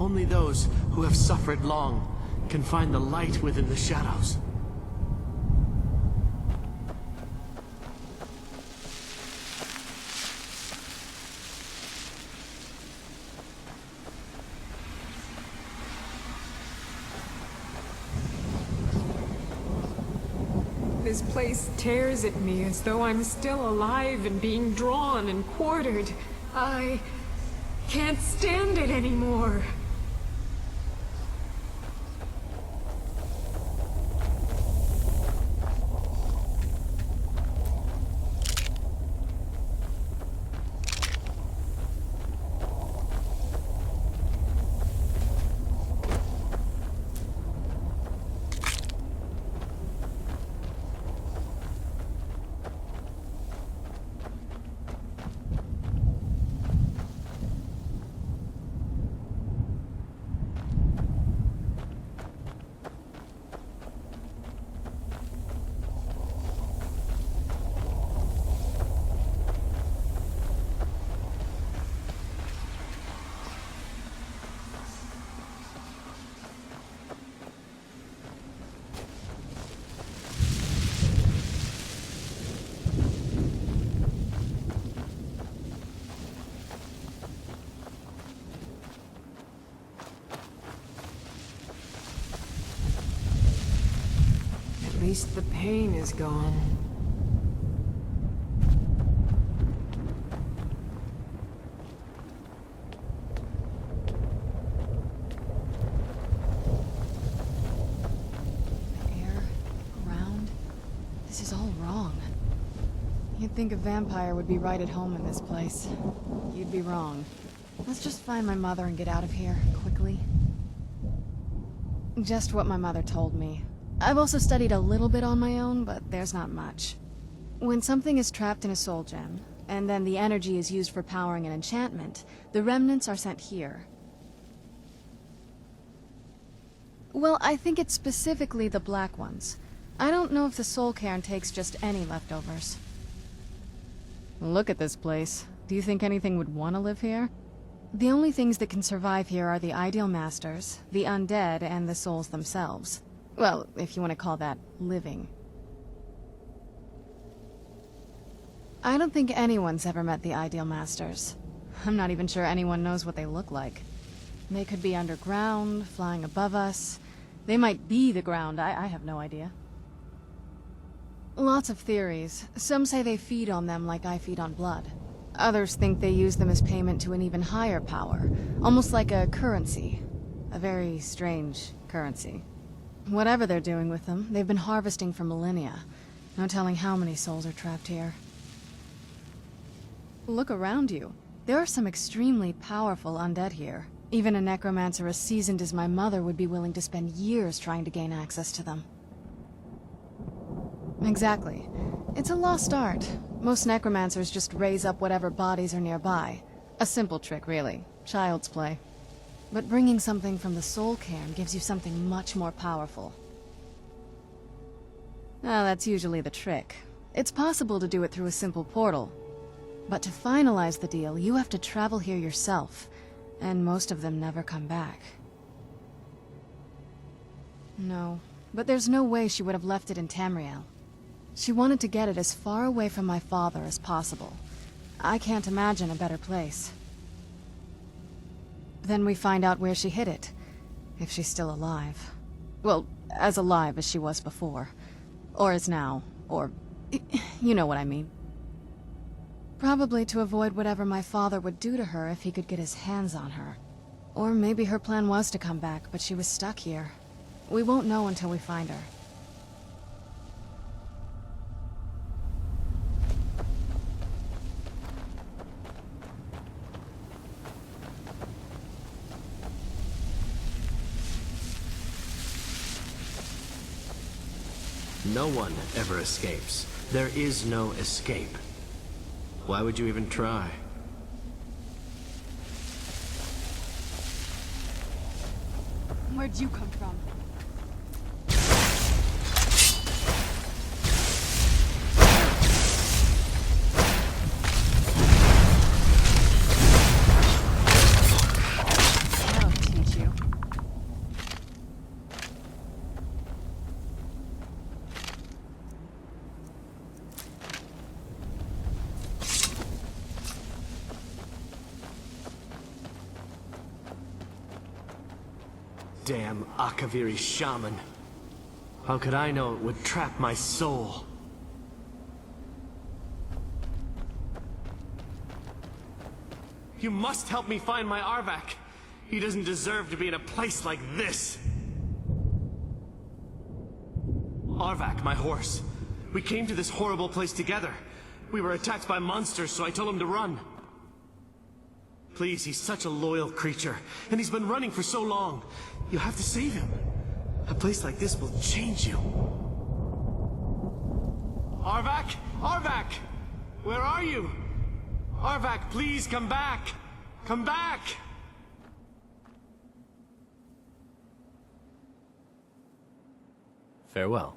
Only those who have suffered long can find the light within the shadows. This place tears at me as though I'm still alive and being drawn and quartered. I can't stand it anymore. At least the pain is gone. The air, ground, this is all wrong. You'd think a vampire would be right at home in this place. You'd be wrong. Let's just find my mother and get out of here, quickly. Just what my mother told me. I've also studied a little bit on my own, but there's not much. When something is trapped in a soul gem, and then the energy is used for powering an enchantment, the remnants are sent here. Well, I think it's specifically the black ones. I don't know if the soul cairn takes just any leftovers. Look at this place. Do you think anything would want to live here? The only things that can survive here are the ideal masters, the undead, and the souls themselves. Well, if you want to call that living. I don't think anyone's ever met the ideal masters. I'm not even sure anyone knows what they look like. They could be underground, flying above us. They might be the ground, I have no idea. Lots of theories. Some say they feed on them like I feed on blood. Others think they use them as payment to an even higher power, almost like a currency. A very strange currency. Whatever they're doing with them, they've been harvesting for millennia. No telling how many souls are trapped here. Look around you. There are some extremely powerful undead here. Even a necromancer as seasoned as my mother would be willing to spend years trying to gain access to them. Exactly. It's a lost art. Most necromancers just raise up whatever bodies are nearby. A simple trick, really. Child's play. But bringing something from the soul cairn gives you something much more powerful. Ah, that's usually the trick. It's possible to do it through a simple portal. But to finalize the deal, you have to travel here yourself. And most of them never come back. No, but there's no way she would have left it in Tamriel. She wanted to get it as far away from my father as possible. I can't imagine a better place. Then we find out where she hid it, if she's still alive. Well, as alive as she was before. Or is now, or... you know what I mean. Probably to avoid whatever my father would do to her if he could get his hands on her. Or maybe her plan was to come back, but she was stuck here. We won't know until we find her. No one ever escapes. There is no escape. Why would you even try? Where'd you come from? I'll teach you. damn Akaviri shaman. How could I know it would trap my soul? You must help me find my Arvak. He doesn't deserve to be in a place like this. Arvak, my horse. We came to this horrible place together. We were attacked by monsters, so I told him to run. Please, he's such a loyal creature, and he's been running for so long. You have to save him. A place like this will change you. Arvak! Arvak! Where are you? Arvak, please come back! Come back! Farewell.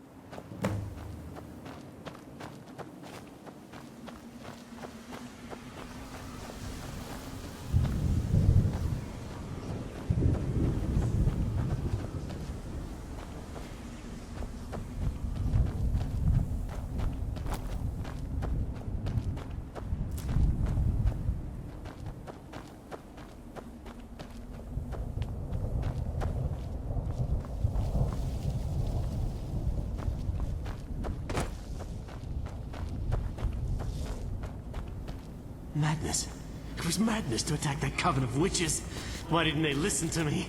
Madness. It was madness to attack that coven of witches. Why didn't they listen to me?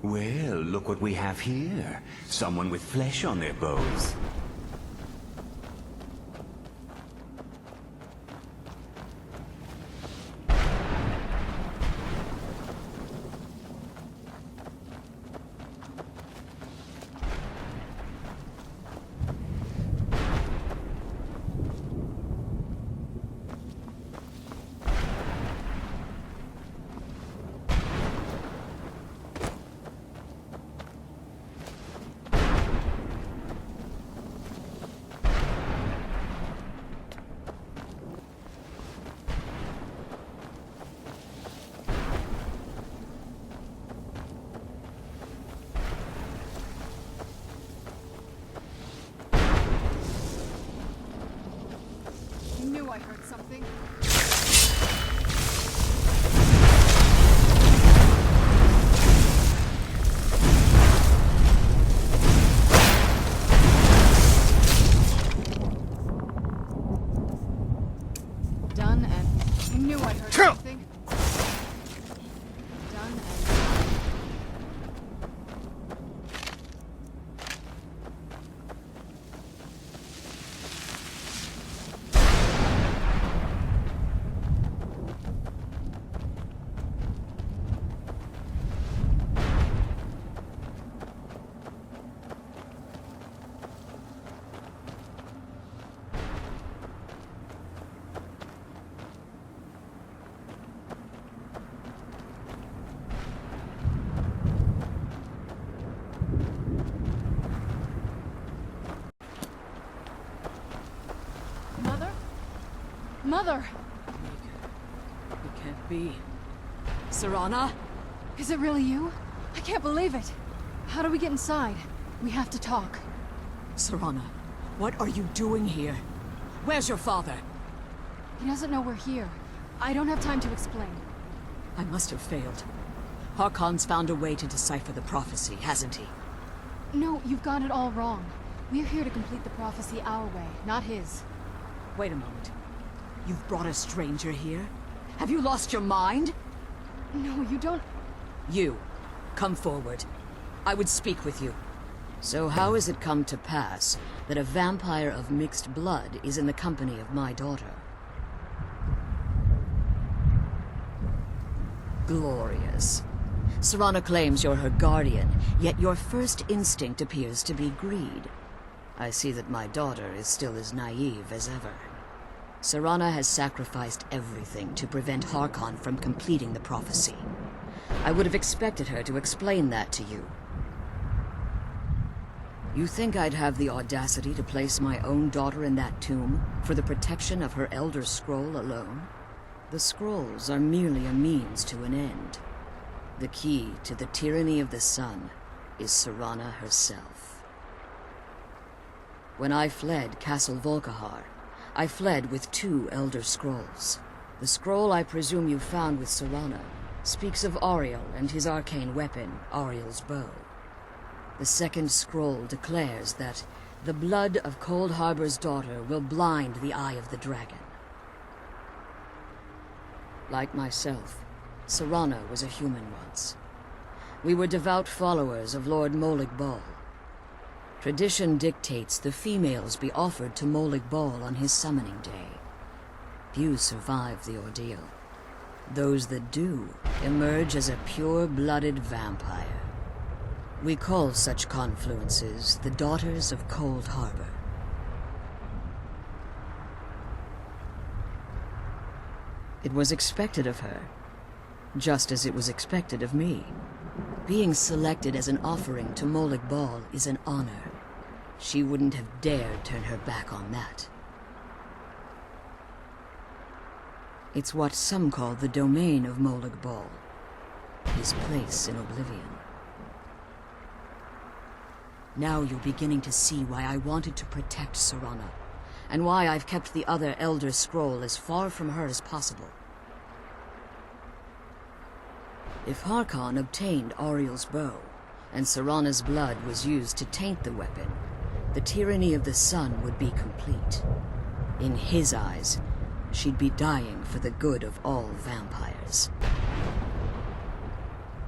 Well, look what we have here. Someone with flesh on their bones. I heard something. Done and... I knew I heard something. Done and... Mother! It can't be. Serana? Is it really you? I can't believe it. How do we get inside? We have to talk. Serana, what are you doing here? Where's your father? He doesn't know we're here. I don't have time to explain. I must have failed. Harkon's found a way to decipher the prophecy, hasn't he? No, you've got it all wrong. We're here to complete the prophecy our way, not his. Wait a moment. You've brought a stranger here? Have you lost your mind? No, you don't... You, come forward. I would speak with you. So how has it come to pass that a vampire of mixed blood is in the company of my daughter? Glorious. Serana claims you're her guardian, yet your first instinct appears to be greed. I see that my daughter is still as naive as ever. Serana has sacrificed everything to prevent Harkon from completing the prophecy. I would have expected her to explain that to you. You think I'd have the audacity to place my own daughter in that tomb for the protection of her Elder Scroll alone? The scrolls are merely a means to an end. The key to the tyranny of the sun is Serana herself. When I fled Castle Volkihar, I fled with 2 Elder Scrolls. The scroll I presume you found with Serana speaks of Auriel and his arcane weapon, Auriel's bow. The second scroll declares that the blood of Cold Harbor's daughter will blind the eye of the dragon. Like myself, Serana was a human once. We were devout followers of Lord Molig Bal. Tradition dictates the females be offered to Molig Bal on his summoning day. Few survive the ordeal. Those that do emerge as a pure-blooded vampire. We call such confluences the Daughters of Cold Harbor. It was expected of her, just as it was expected of me. Being selected as an offering to Molig Bal is an honor. She wouldn't have dared turn her back on that. It's what some call the domain of Molig Bal, his place in oblivion. Now you're beginning to see why I wanted to protect Serana, and why I've kept the other Elder Scroll as far from her as possible. If Harkon obtained Auriel's bow, and Serana's blood was used to taint the weapon, the tyranny of the sun would be complete. In his eyes, she'd be dying for the good of all vampires.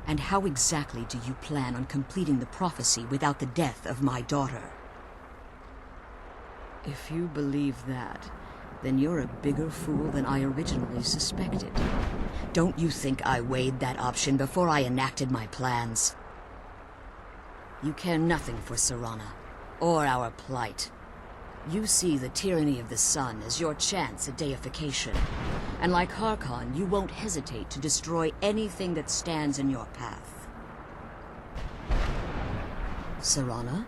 And how exactly do you plan on completing the prophecy without the death of my daughter? If you believe that, then you're a bigger fool than I originally suspected. Don't you think I weighed that option before I enacted my plans? You care nothing for Serana, or our plight. You see the tyranny of the sun as your chance at deification. And like Harkon, you won't hesitate to destroy anything that stands in your path. Serana?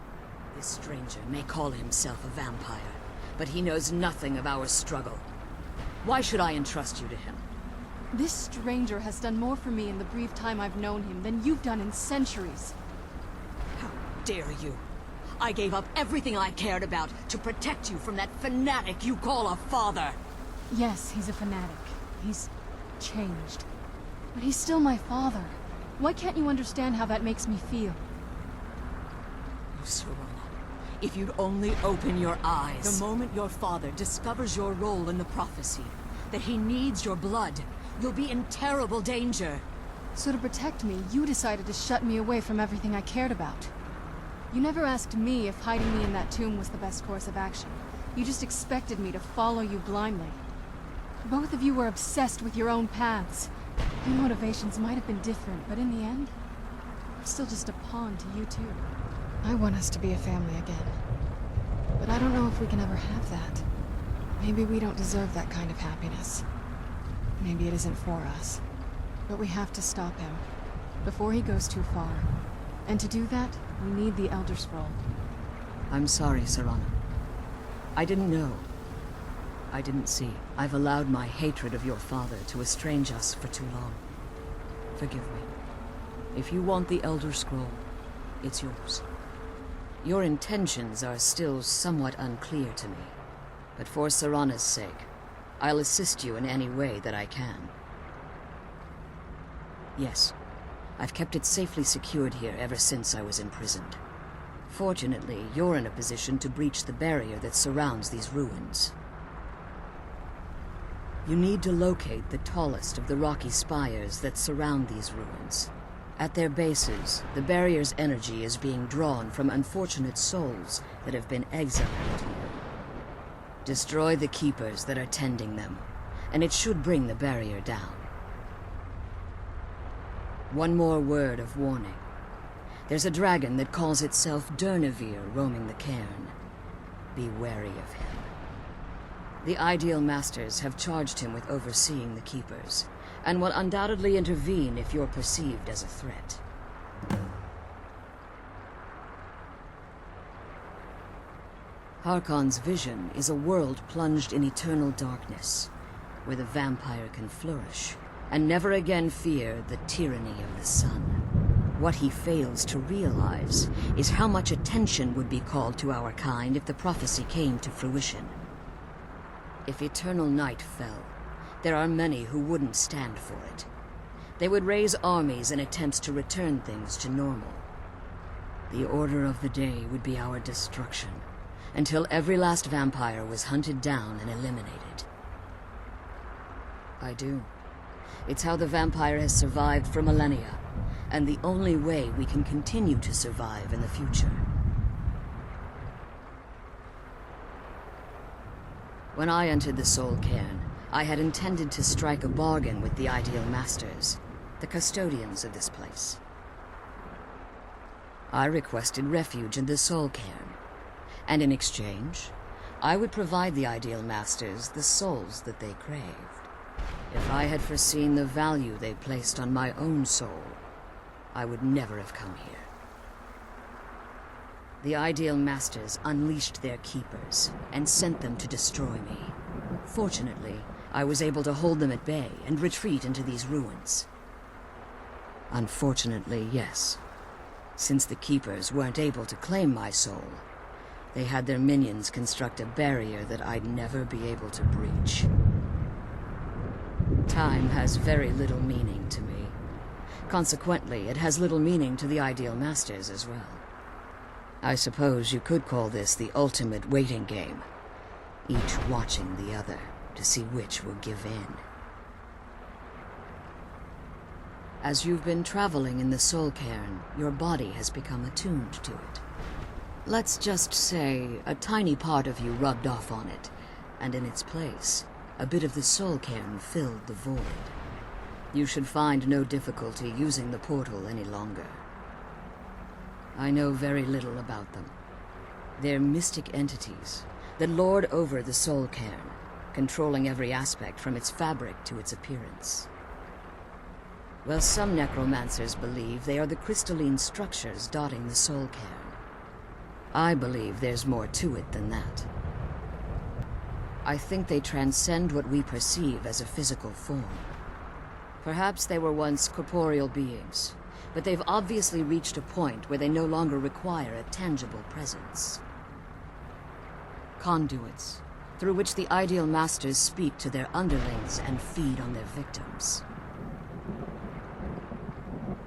This stranger may call himself a vampire, but he knows nothing of our struggle. Why should I entrust you to him? This stranger has done more for me in the brief time I've known him than you've done in centuries. How dare you? I gave up everything I cared about to protect you from that fanatic you call a father. Yes, he's a fanatic. He's changed. But he's still my father. Why can't you understand how that makes me feel? Oh, Serana, if you'd only open your eyes. The moment your father discovers your role in the prophecy, that he needs your blood, you'll be in terrible danger. So to protect me, you decided to shut me away from everything I cared about. You never asked me if hiding me in that tomb was the best course of action. You just expected me to follow you blindly. Both of you were obsessed with your own paths. Your motivations might have been different, but in the end, I'm still just a pawn to you two. I want us to be a family again. But I don't know if we can ever have that. Maybe we don't deserve that kind of happiness. Maybe it isn't for us. But we have to stop him, before he goes too far. And to do that, we need the Elder Scroll. I'm sorry, Serana. I didn't know. I didn't see. I've allowed my hatred of your father to estrange us for too long. Forgive me. If you want the Elder Scroll, it's yours. Your intentions are still somewhat unclear to me, but for Serana's sake, I'll assist you in any way that I can. Yes, I've kept it safely secured here ever since I was imprisoned. Fortunately, you're in a position to breach the barrier that surrounds these ruins. You need to locate the tallest of the rocky spires that surround these ruins. At their bases, the barrier's energy is being drawn from unfortunate souls that have been exiled here. Destroy the keepers that are tending them, and it should bring the barrier down. One more word of warning. There's a dragon that calls itself Durnevere roaming the cairn. Be wary of him. The Ideal Masters have charged him with overseeing the Keepers, and will undoubtedly intervene if you're perceived as a threat. Harkon's vision is a world plunged in eternal darkness, where the vampire can flourish, and never again fear the tyranny of the sun. What he fails to realize is how much attention would be called to our kind if the prophecy came to fruition. If eternal night fell, there are many who wouldn't stand for it. They would raise armies in attempts to return things to normal. The order of the day would be our destruction, until every last vampire was hunted down and eliminated. I do. It's how the vampire has survived for millennia, and the only way we can continue to survive in the future. When I entered the Soul Cairn, I had intended to strike a bargain with the Ideal Masters, the custodians of this place. I requested refuge in the Soul Cairn, and in exchange, I would provide the Ideal Masters the souls that they craved. If I had foreseen the value they placed on my own soul, I would never have come here. The Ideal Masters unleashed their Keepers and sent them to destroy me. Fortunately, I was able to hold them at bay and retreat into these ruins. Unfortunately, yes. Since the Keepers weren't able to claim my soul, they had their minions construct a barrier that I'd never be able to breach. Time has very little meaning to me. Consequently, it has little meaning to the Ideal Masters as well. I suppose you could call this the ultimate waiting game, each watching the other to see which will give in. As you've been traveling in the Soul Cairn, your body has become attuned to it. Let's just say a tiny part of you rubbed off on it, and in its place, a bit of the Soul Cairn filled the void. You should find no difficulty using the portal any longer. I know very little about them. They're mystic entities that lord over the Soul Cairn, controlling every aspect from its fabric to its appearance. Well, some necromancers believe they are the crystalline structures dotting the Soul Cairn. I believe there's more to it than that. I think they transcend what we perceive as a physical form. Perhaps they were once corporeal beings, but they've obviously reached a point where they no longer require a tangible presence. Conduits, through which the Ideal Masters speak to their underlings and feed on their victims.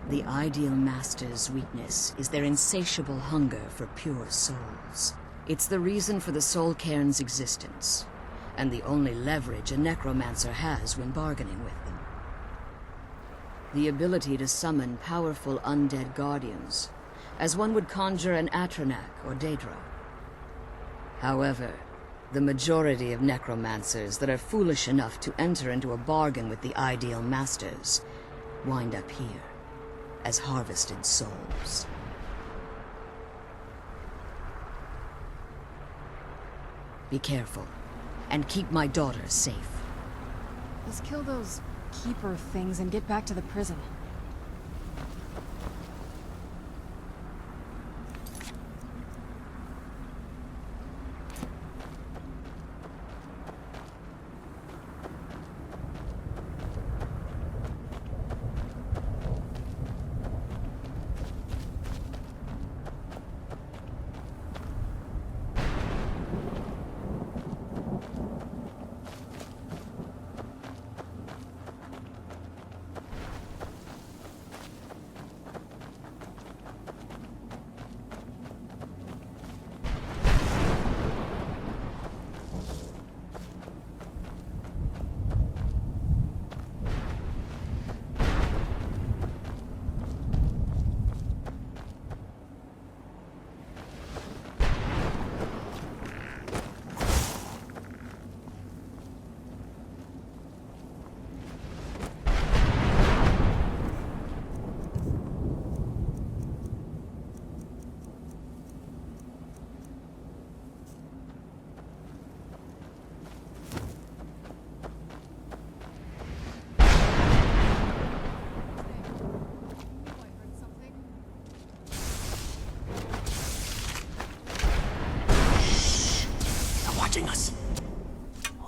The Ideal Masters' weakness is their insatiable hunger for pure souls. It's the reason for the Soul Cairn's existence, and the only leverage a necromancer has when bargaining with them. The ability to summon powerful undead guardians, as one would conjure an Atronak or Daedra. However, the majority of necromancers that are foolish enough to enter into a bargain with the Ideal Masters wind up here as harvested souls. Be careful, and keep my daughter safe. Let's kill those Keeper things and get back to the prison.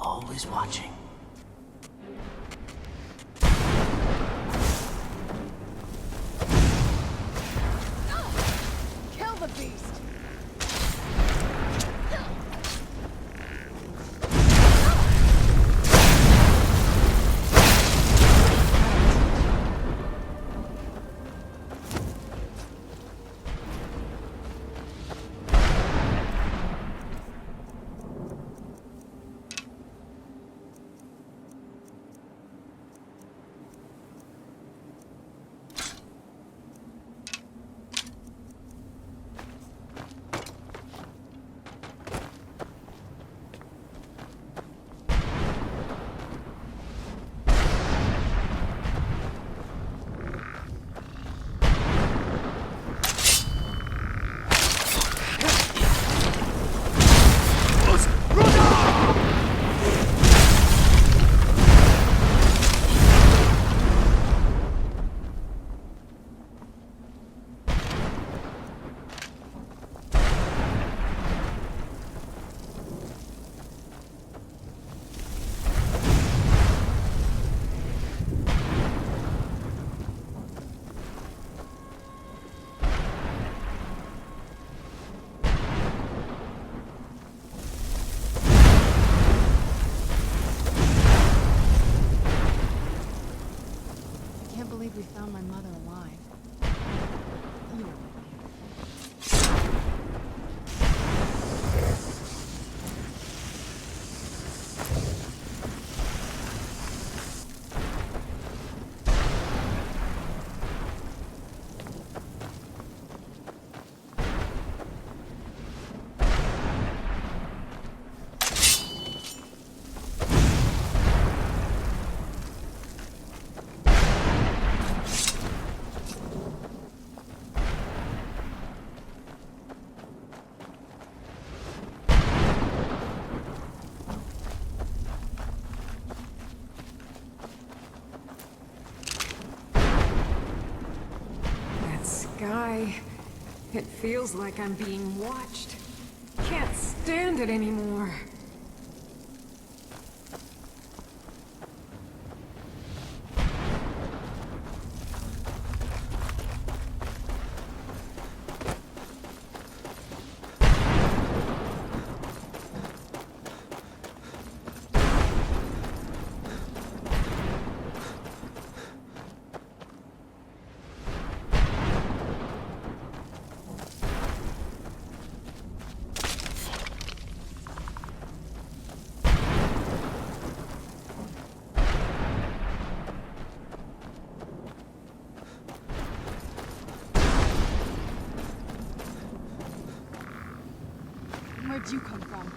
always watching. Kill the beast! We found my mother alive. You know what I mean. Sky. It feels like I'm being watched. Can't stand it anymore. Where'd you come from?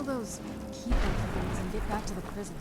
steal those keyboard things and get back to the prison.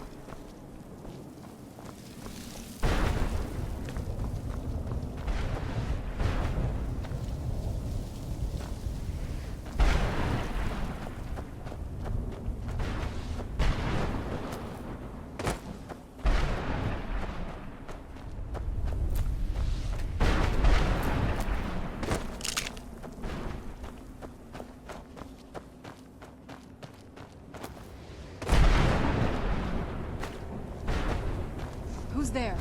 Who's there?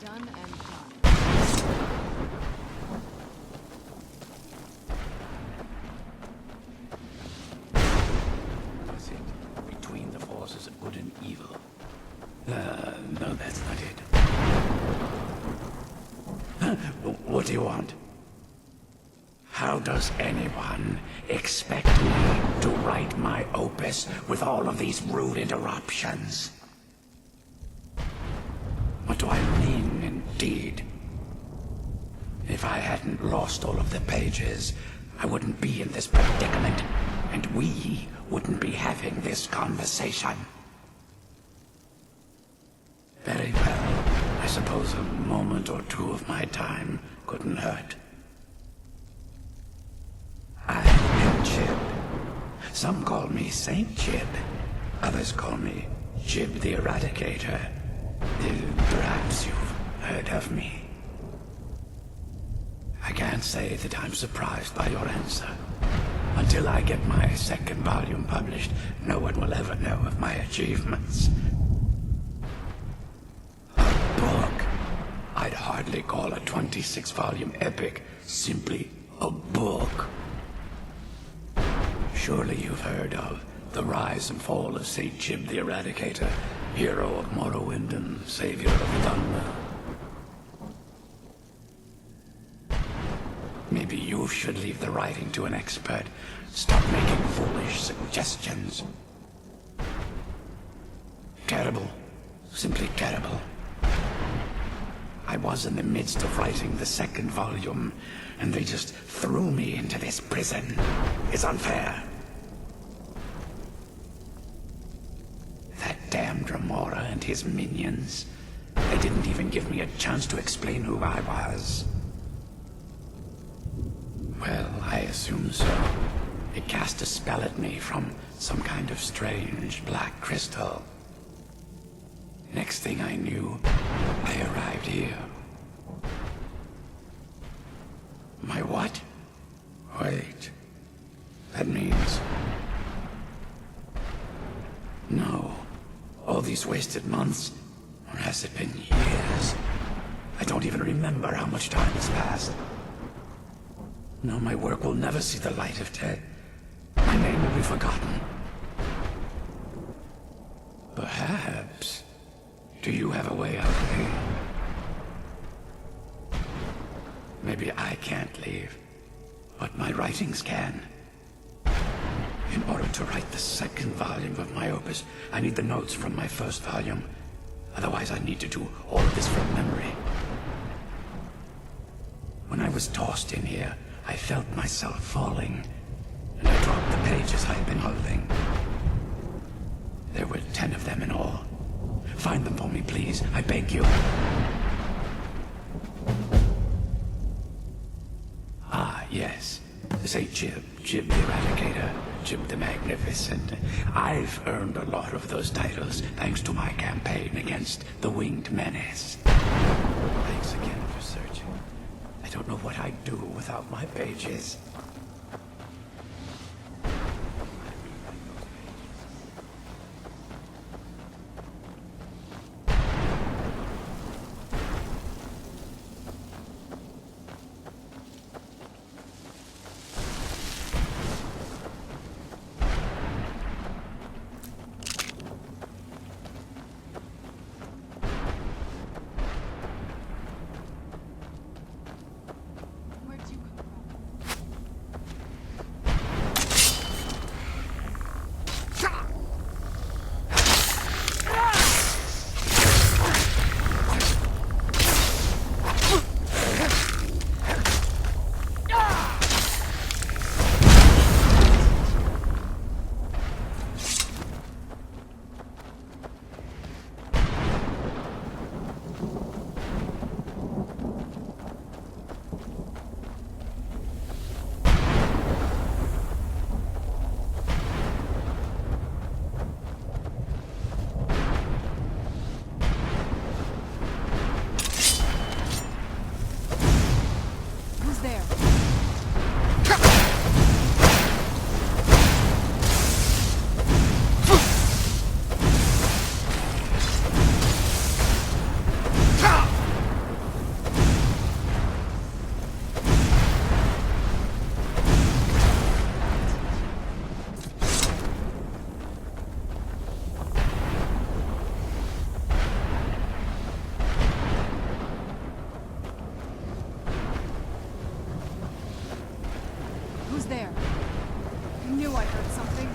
Done and done. No, that's not it. What do you want? How does anyone expect me to write my opus with all of these rude interruptions? What do I mean, indeed? If I hadn't lost all of the pages, I wouldn't be in this predicament, and we wouldn't be having this conversation. Very well. I suppose a moment or two of my time couldn't hurt. I am Jib. Some call me Saint Jib. Others call me Jib the Eradicator. Perhaps you've heard of me. I can't say that I'm surprised by your answer. Until I get my second volume published, no one will ever know of my achievements. A book? I'd hardly call a 26-volume epic simply a book. Surely you've heard of the rise and fall of St. Jib the Eradicator, hero of Morrowind and savior of Thunder. Maybe you should leave the writing to an expert. Stop making foolish suggestions. Terrible. Simply terrible. I was in the midst of writing the second volume, and they just threw me into this prison. It's unfair. That damned Remora and his minions. They didn't even give me a chance to explain who I was. Well, I assume so. It cast a spell at me from some kind of strange black crystal. Next thing I knew, I arrived here. My what? Wait. That means... No. All these wasted months? Or has it been years? I don't even remember how much time has passed. No, my work will never see the light of day. My name will be forgotten. Perhaps. Do you have a way out of here? Maybe I can't leave, but my writings can. In order to write the second volume of my opus, I need the notes from my first volume. Otherwise, I need to do all of this from memory. When I was tossed in here, I felt myself falling, and I dropped the pages I had been holding. There were 10 of them in all. Find them for me, please. I beg you. Yes. Say Jib. Jib the Eradicator. Jib the Magnificent. I've earned a lot of those titles thanks to my campaign against the Winged Menace. Thanks again for searching. I don't know what I'd do without my pages. There. I knew I heard something.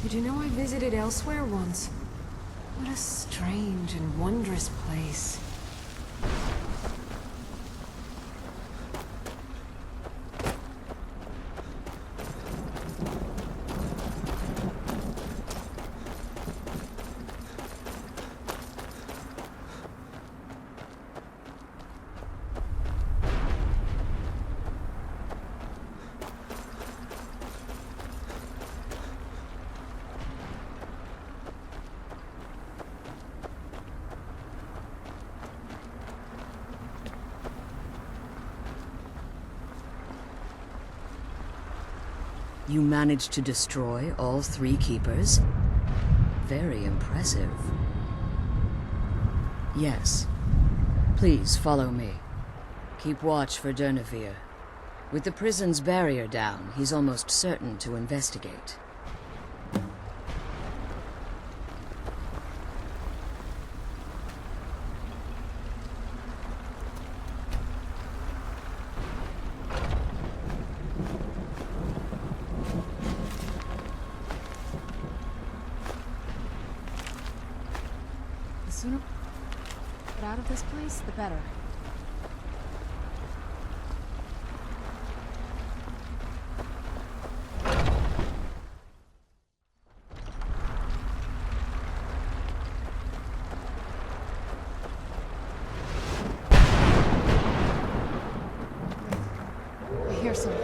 Did you know I visited elsewhere once? What a strange and wondrous place. You managed to destroy all 3 keepers? Very impressive. Yes. Please follow me. Keep watch for Durnevere. With the prison's barrier down, he's almost certain to investigate. The sooner we get out of this place, the better. I hear something.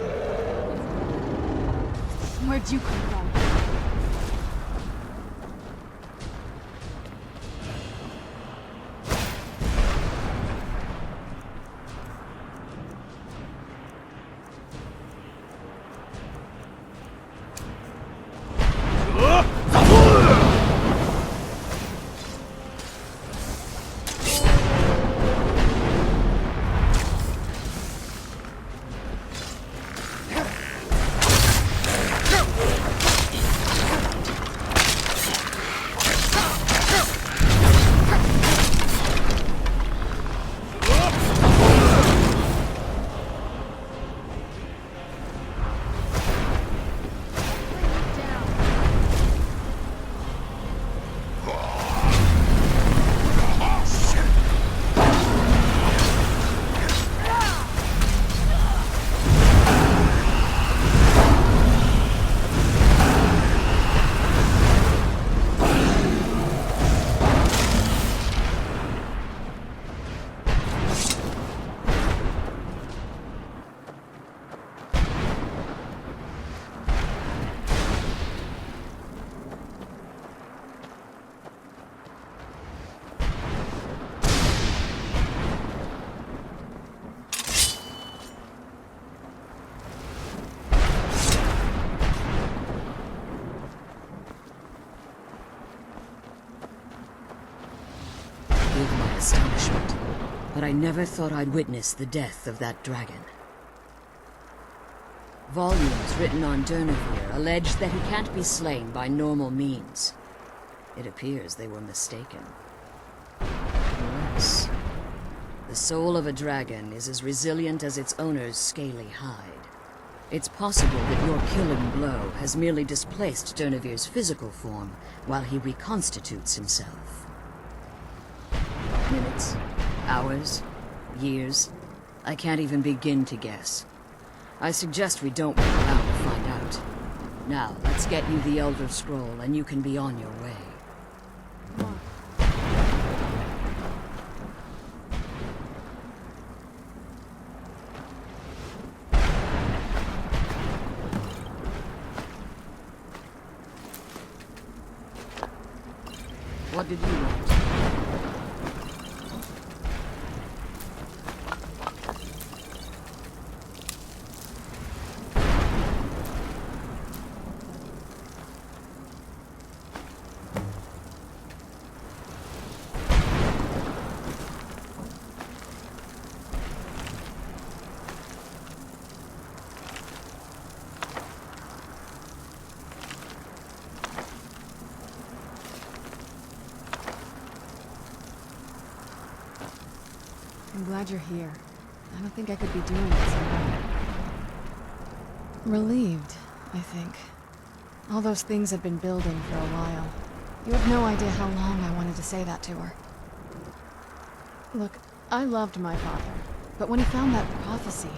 Where'd you come from? With my astonishment, but I never thought I'd witness the death of that dragon. Volumes written on Durnevere allege that he can't be slain by normal means. It appears they were mistaken. Yes. The soul of a dragon is as resilient as its owner's scaly hide. It's possible that your killing blow has merely displaced Durnevere's physical form while he reconstitutes himself. Minutes, hours, years. I can't even begin to guess. I suggest we don't wait around to find out. Now, let's get you the Elder Scroll and you can be on your way. Come on. What did you want? I'm glad you're here. I don't think I could be doing this alone. Relieved, I think. All those things had been building for a while. You have no idea how long I wanted to say that to her. Look, I loved my father, but when he found that prophecy,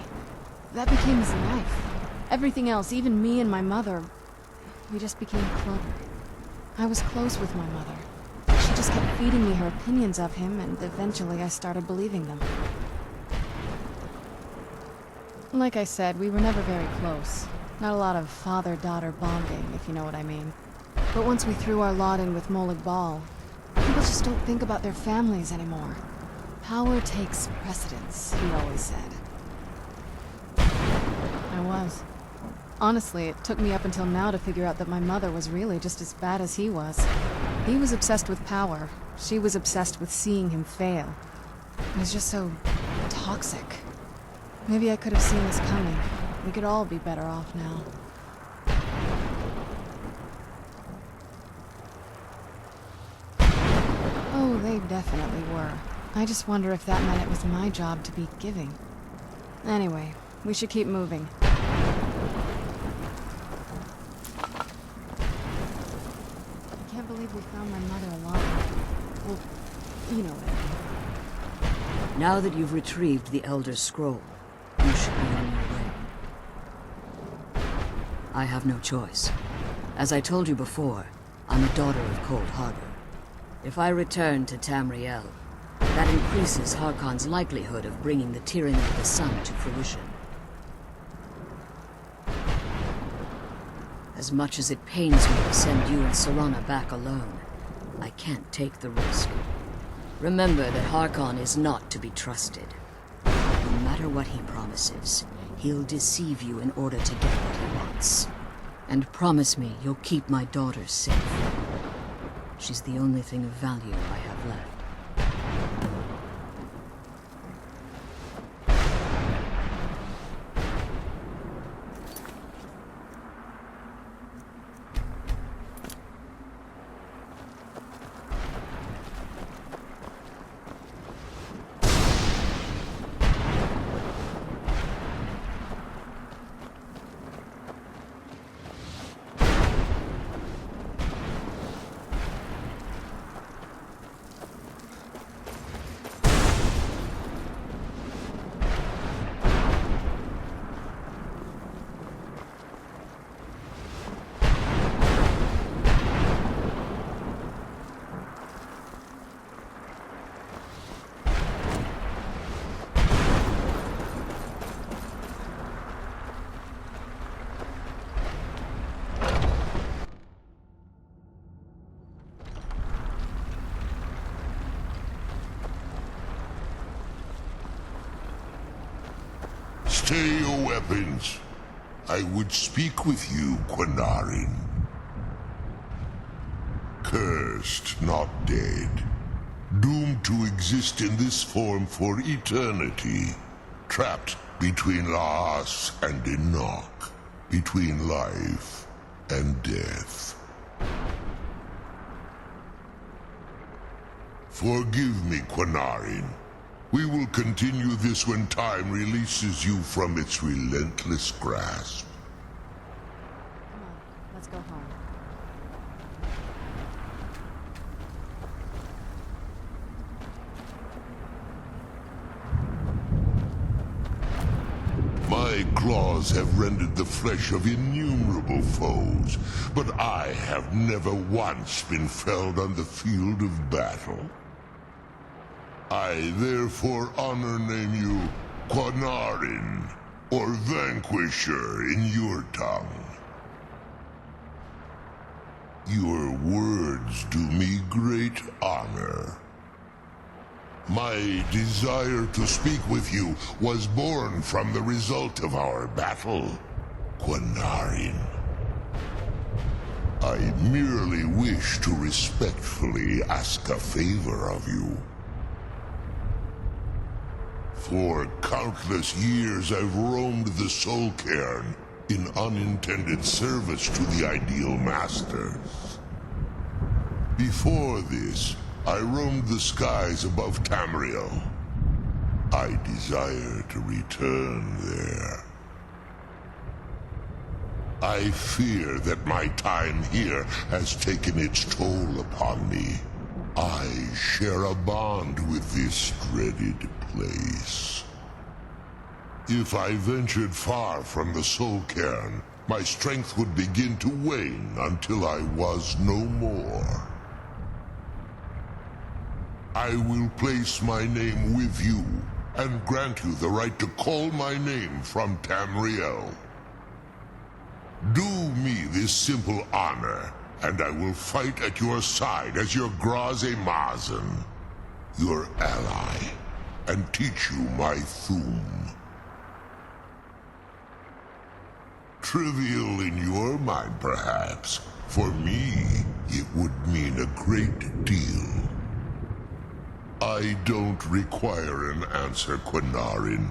that became his life. Everything else, even me and my mother, we just became closer. I was close with my mother. She just kept feeding me her opinions of him, and eventually I started believing them. Like I said, we were never very close. Not a lot of father-daughter bonding, if you know what I mean. But once we threw our lot in with Molag Bal, people just don't think about their families anymore. Power takes precedence, he always said. I was. Honestly, it took me up until now to figure out that my mother was really just as bad as he was. He was obsessed with power. She was obsessed with seeing him fail. It was just so toxic. Maybe I could have seen this coming. We could all be better off now. Oh, they definitely were. I just wonder if that meant it was my job to be giving. Anyway, we should keep moving. I can't believe we found my mother alive. Well, you know what I mean. Now that you've retrieved the Elder Scroll, you should be on your way. I have no choice. As I told you before, I'm a daughter of Cold Harbor. If I return to Tamriel, that increases Harkon's likelihood of bringing the tyranny of the sun to fruition. As much as it pains me to send you and Serana back alone, I can't take the risk. Remember that Harkon is not to be trusted. No matter what he promises, he'll deceive you in order to get what he wants. And promise me you'll keep my daughter safe. She's the only thing of value I have left. Stay your weapons. I would speak with you, Quinarin. Cursed, not dead. Doomed to exist in this form for eternity. Trapped between Laas and Enoch. Between life and death. Forgive me, Quinarin. We will continue this when time releases you from its relentless grasp. Come on, let's go home. My claws have rendered the flesh of innumerable foes, but I have never once been felled on the field of battle. I therefore name you Quinarin, or Vanquisher in your tongue. Your words do me great honor. My desire to speak with you was born from the result of our battle, Quinarin. I merely wish to respectfully ask a favor of you. For countless years I've roamed the Soul Cairn in unintended service to the Ideal Masters. Before this, I roamed the skies above Tamriel. I desire to return there. I fear that my time here has taken its toll upon me. I share a bond with this dreaded place. If I ventured far from the Soul Cairn, my strength would begin to wane until I was no more. I will place my name with you, and grant you the right to call my name from Tamriel. Do me this simple honor, and I will fight at your side as your Graze Mazen, your ally, and teach you my Thum. Trivial in your mind, perhaps. For me, it would mean a great deal. I don't require an answer, Quinarin.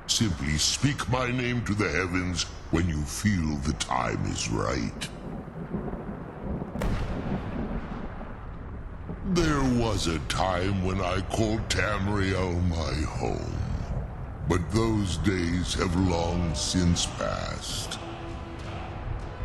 Simply speak my name to the heavens when you feel the time is right. There was a time when I called Tamriel my home, but those days have long since passed.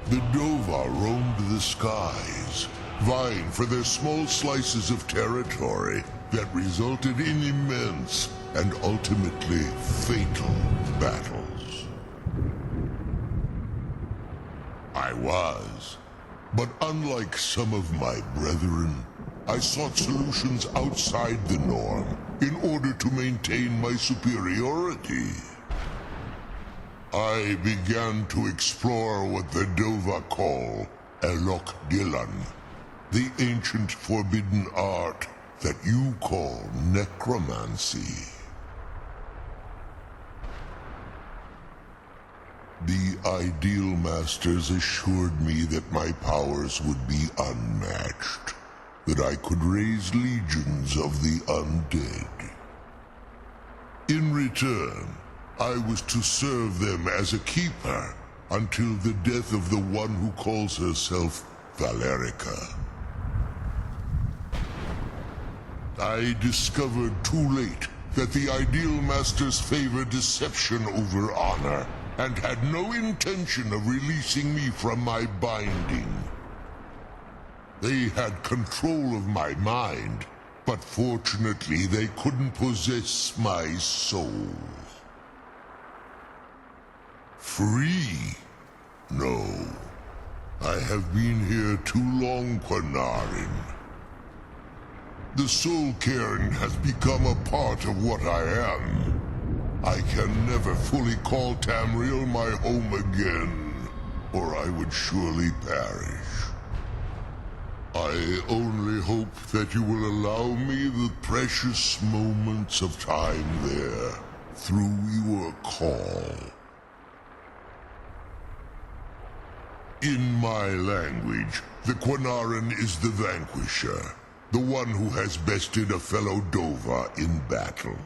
The Dova roamed the skies, vying for their small slices of territory that resulted in immense and ultimately fatal battles. I was, but unlike some of my brethren, I sought solutions outside the norm in order to maintain my superiority. I began to explore what the Dova call Elok Dilan, the ancient forbidden art that you call necromancy. The Ideal Masters assured me that my powers would be unmatched, that I could raise legions of the undead. In return, I was to serve them as a keeper until the death of the one who calls herself Valerica. I discovered too late that the Ideal Masters favor deception over honor, and had no intention of releasing me from my binding. They had control of my mind, but fortunately they couldn't possess my soul. Free? No. I have been here too long, Quinarin. The Soul Cairn has become a part of what I am. I can never fully call Tamriel my home again, or I would surely perish. I only hope that you will allow me the precious moments of time there, through your call. In my language, the Quinarin is the vanquisher, the one who has bested a fellow Dova in battle.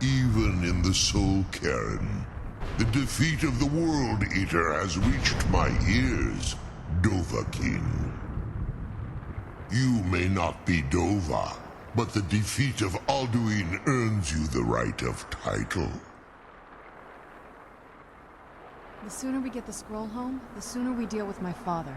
Even in the Soul Cairn, the defeat of the World Eater has reached my ears, Dovahkiin. You may not be Dova, but the defeat of Alduin earns you the right of title. The sooner we get the scroll home, the sooner we deal with my father.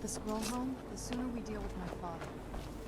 the scroll home, the sooner we deal with my father.